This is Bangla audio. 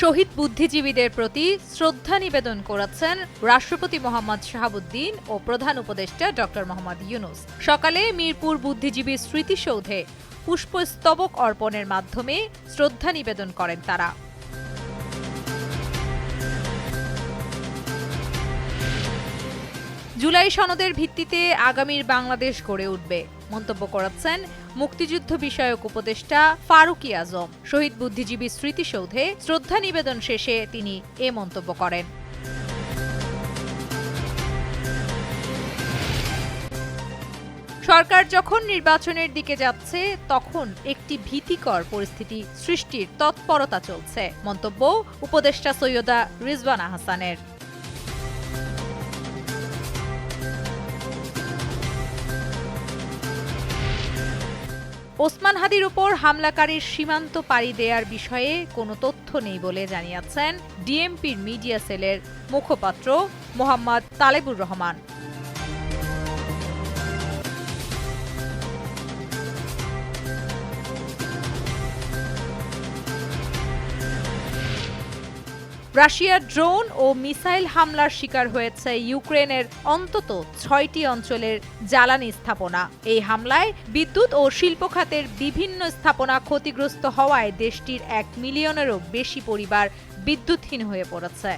শহীদ বুদ্ধিজীবীদের প্রতি শ্রদ্ধা নিবেদন করেছেন রাষ্ট্রপতি মোহাম্মদ শাহাবুদ্দিন ও প্রধান উপদেষ্টা ডক্টর মোহাম্মদ ইউনূস। সকালে মিরপুর বুদ্ধিজীবী স্মৃতিসৌধে পুষ্পস্তবক অর্পণের মাধ্যমে শ্রদ্ধা নিবেদন করেন তারা। জুলাই সনদের ভিত্তিতে আগামীর বাংলাদেশ গড়ে উঠবে মন্তব্য করেছেন মুক্তিযুদ্ধ বিষয়ক উপদেষ্টা ফারুকী আজম। শহীদ বুদ্ধিজীবী স্মৃতিসৌধে শ্রদ্ধা নিবেদন শেষে তিনি এ মন্তব্য করেন। সরকার যখন নির্বাচনের দিকে যাচ্ছে তখন একটি ভীতিকর পরিস্থিতি সৃষ্টির তৎপরতা চলছে মন্তব্য উপদেষ্টা সৈয়দা রিজওয়ানা হাসানের। ওসমান হাদির উপর হামলাকারীর সীমান্ত পাড়ি দেওয়ার বিষয়ে কোনো তথ্য নেই বলে জানিয়েছেন ডিএমপির মিডিয়া সেলের মুখপাত্র মোহাম্মদ তালেবুর রহমান। রাশিয়ার ড্রোন ও মিসাইল হামলার শিকার হয়েছে ইউক্রেনের অন্তত ৬টি অঞ্চলের জ্বালানি স্থাপনা। এই হামলায় বিদ্যুৎ ও শিল্প খাতের বিভিন্ন স্থাপনা ক্ষতিগ্রস্ত হওয়ায় দেশটির ১ মিলিয়নেরও বেশি পরিবার বিদ্যুৎহীন হয়ে পড়েছে।